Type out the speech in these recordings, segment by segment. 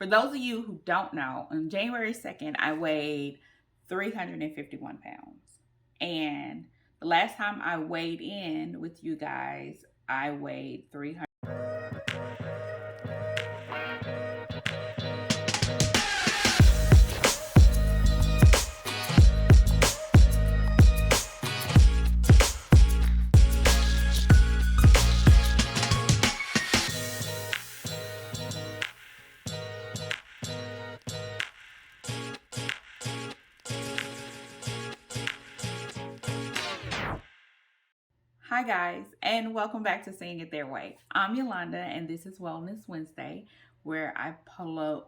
For those of you who don't know, on January 2nd, I weighed 351 pounds. And the last time I weighed in with you guys, I weighed 300. Hi, guys, and welcome back to Seeing It Their Way. I'm Yolanda, and this is Wellness Wednesday, where I post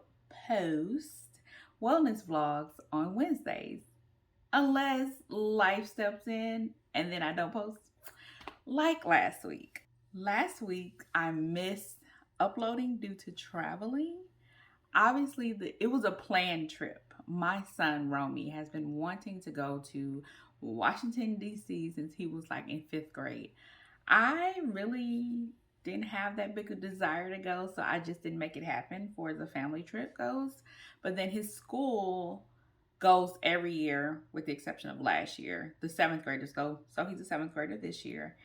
wellness vlogs on Wednesdays, unless life steps in and then I don't post, like last week. Last week, I missed uploading due to traveling. Obviously, it was a planned trip. My son, Romy, has been wanting to go to Washington, D.C. since he was like in 5th grade. I really didn't have that big a desire to go, so I just didn't make it happen for the family trip goes. But then his school goes every year, with the exception of last year. The 7th graders go, so he's a 7th grader this year.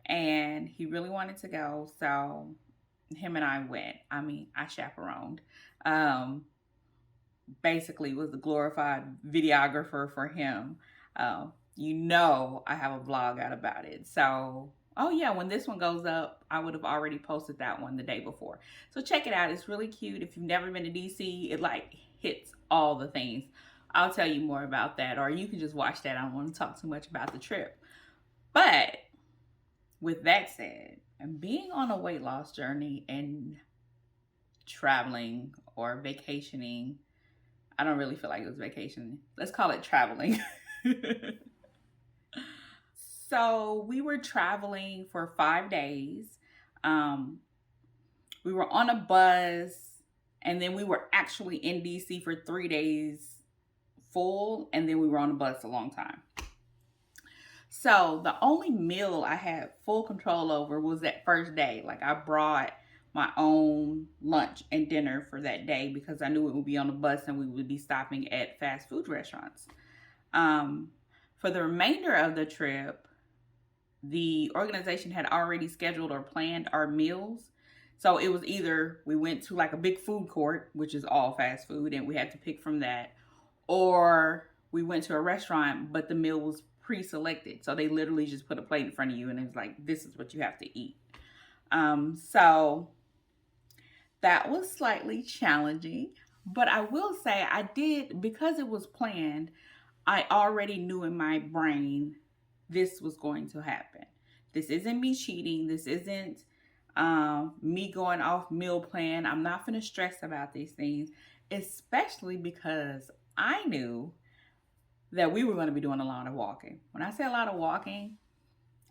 And he really wanted to go, so him and I went. I mean, I chaperoned. Um, Basically was the glorified videographer for him. I have a vlog out about it. So, oh yeah, when this one goes up, I would have already posted that one the day before. So check it out. It's really cute. If you've never been to DC, it like hits all the things. I'll tell you more about that, or you can just watch that. I don't want to talk too much about the trip. But with that said, and being on a weight loss journey and traveling or vacationing, I don't really feel like it was vacationing. Let's call it traveling. So we were traveling for 5 days. We were on a bus, and then we were actually in DC for 3 days full, and then we were on a bus a long time. So the only meal I had full control over was that first day. Like, I brought my own lunch and dinner for that day because I knew it would be on the bus and we would be stopping at fast food restaurants. For the remainder of the trip, the organization had already scheduled or planned our meals. So it was either we went to like a big food court, which is all fast food, and we had to pick from that, or we went to a restaurant, but the meal was pre-selected. So they literally just put a plate in front of you and it was like, this is what you have to eat. So that was slightly challenging, but I will say I did, because it was planned, I already knew in my brain this was going to happen. This isn't me cheating. This isn't me going off meal plan. I'm not going to stress about these things, especially because I knew that we were going to be doing a lot of walking. When I say a lot of walking,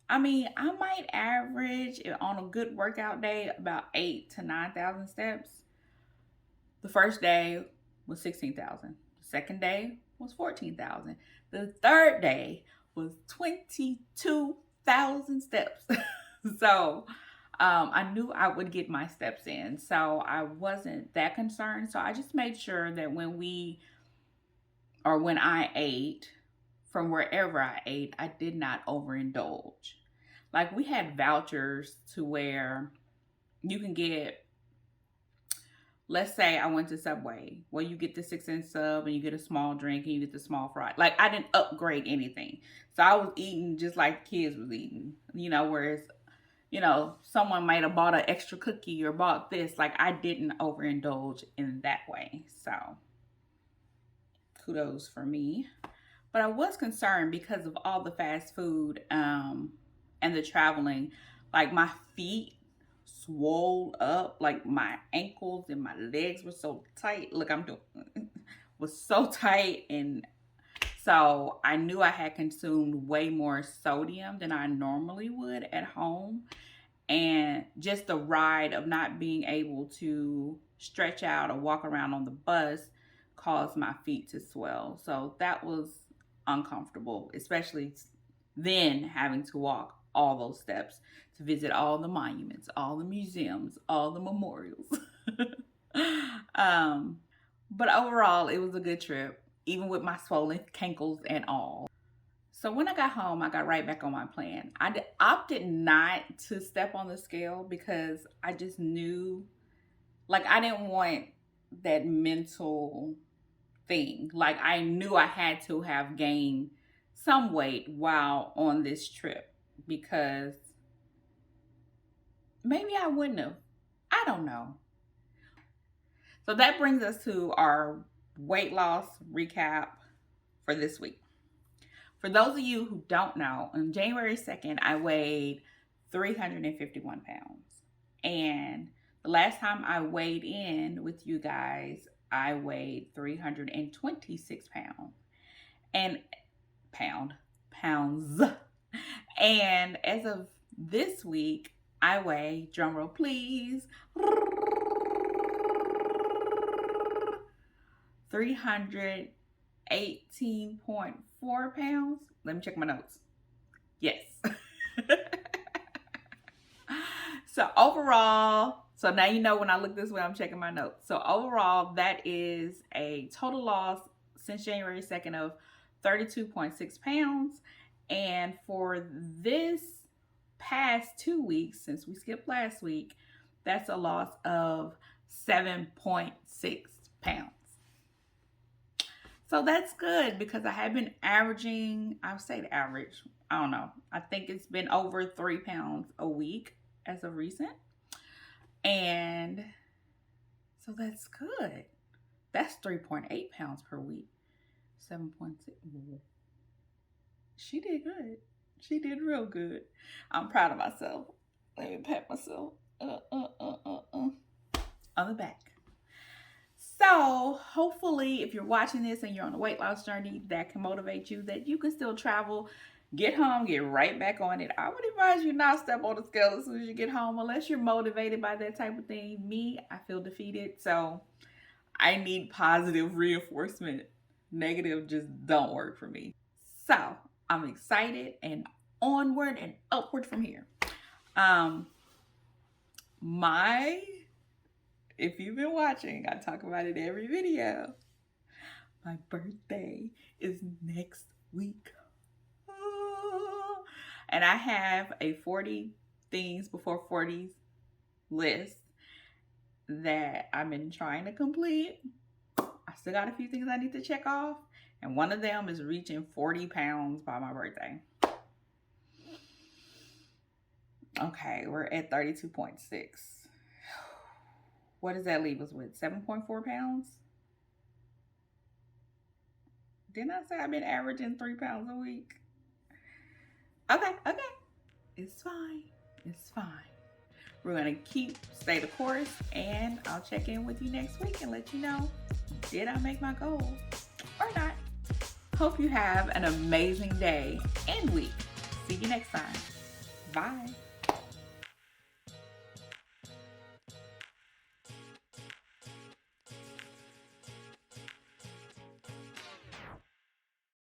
I mean, I might average on a good workout day about 8,000 to 9,000 steps. The first day was 16,000. The second day was 14,000. The third day was 22,000 steps. So I knew I would get my steps in. So I wasn't that concerned. So I just made sure that when I ate, from wherever I ate, I did not overindulge. Like, we had vouchers to where you can get, let's say I went to Subway, where you get the 6-inch sub and you get a small drink and you get the small fry. Like, I didn't upgrade anything. So I was eating just like kids was eating, whereas, someone might have bought an extra cookie or bought this. Like, I didn't overindulge in that way. So kudos for me. But I was concerned because of all the fast food and the traveling. Like, my feet swole up, like my ankles and my legs were so tight. Look, was so tight, and so I knew I had consumed way more sodium than I normally would at home. And just the ride of not being able to stretch out or walk around on the bus caused my feet to swell. So that was uncomfortable, especially then having to walk all those steps to visit all the monuments, all the museums, all the memorials. But overall, it was a good trip, even with my swollen cankles and all. So when I got home, I got right back on my plan. Opted not to step on the scale because I just knew, like, I didn't want that mental thing. Like, I knew I had to have gained some weight while on this trip because maybe I wouldn't have. I don't know. So that brings us to our weight loss recap for this week. For those of you who don't know, on January 2nd, I weighed 351 pounds. And the last time I weighed in with you guys, I weighed 326 pounds. Pounds. And as of this week, I weigh, drumroll please, 318.4 pounds. Let me check my notes. Yes. So overall, so now you know when I look this way, I'm checking my notes. So overall, that is a total loss since January 2nd of 32.6 pounds. And for this past 2 weeks, since we skipped last week, that's a loss of 7.6 pounds. So that's good because I have been averaging, I would say the average, I don't know. I think it's been over 3 pounds a week as of recent. And so that's good. That's 3.8 pounds per week. 7.6. She did good. She did real good. I'm proud of myself. Let me pat myself on the back. So hopefully if you're watching this and you're on a weight loss journey, that can motivate you, that you can still travel, get home, get right back on it. I would advise you not step on the scale as soon as you get home unless you're motivated by that type of thing. Me, I feel defeated. So I need positive reinforcement. Negative just don't work for me. So I'm excited and onward and upward from here. If you've been watching, I talk about it every video. My birthday is next week. And I have a 40 things before 40s list that I've been trying to complete. I still got a few things I need to check off. And one of them is reaching 40 pounds by my birthday. Okay, we're at 32.6. What does that leave us with? 7.4 pounds? Didn't I say I've been averaging 3 pounds a week? Okay. It's fine. It's fine. We're going to stay the course, and I'll check in with you next week and let you know, did I make my goal or not? Hope you have an amazing day and week. See you next time. Bye.